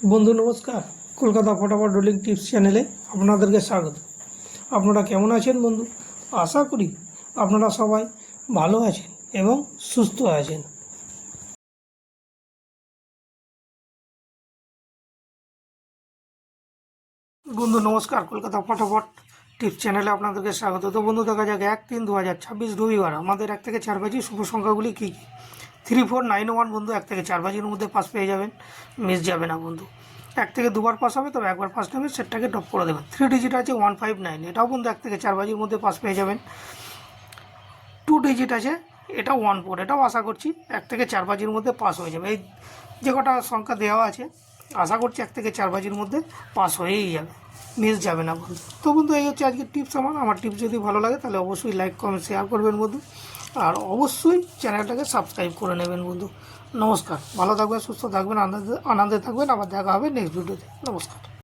বন্ধু নমস্কার। কলকাতা ফটাফট রোলিং টিপস চ্যানেলে আপনাদেরকে স্বাগত। আপনারা কেমন আছেন বন্ধু? আশা করি আপনারা সবাই ভালো আছেন এবং সুস্থ আছেন। বন্ধু নমস্কার, কলকাতা ফটাফট টিপস চ্যানেলে আপনাদেরকে স্বাগত। তো বন্ধু দেখা যাক 1-3-2026 রবিবার আমাদের 1 থেকে 4 বাজি শুভ সংখ্যাগুলি কী কী। 3491 বন্ধু 1 থেকে 4 বাজির মধ্যে পাস পেয়ে যাবেন, মিস যাবে না বন্ধু। 1 থেকে দুবার পাস হবে, তবে একবার পাস নেবে সেটটাকে ড্রপ করে দেবেন। 3 ডিজিট আছে 159, এটাও বন্ধু 1 থেকে 4 বাজির মধ্যে পাস পেয়ে যাবেন। 2 ডিজিট আছে, এটা 14, এটাও আশা করছি 1 থেকে 4 বাজির মধ্যে পাস হয়ে যাবে। এই যে কটা সংখ্যা দেওয়া আছে আশা করছি 1 থেকে 4 বাজির মধ্যে পাস হয়েই যাবে, মিস যাবে না বন্ধু। তো বন্ধু এই হচ্ছে আজকের টিপস। আমার টিপস যদি ভালো লাগে তাহলে অবশ্যই লাইক কমেন্ট শেয়ার করবেন বন্ধু, আর অবশ্যই চ্যানেলটাকে সাবস্ক্রাইব করে নেবেন বন্ধু। নমস্কার, ভালো থাকবেন, সুস্থ থাকবেন, আনন্দে থাকবেন। আবার দেখা হবে নেক্সট ভিডিওতে। নমস্কার।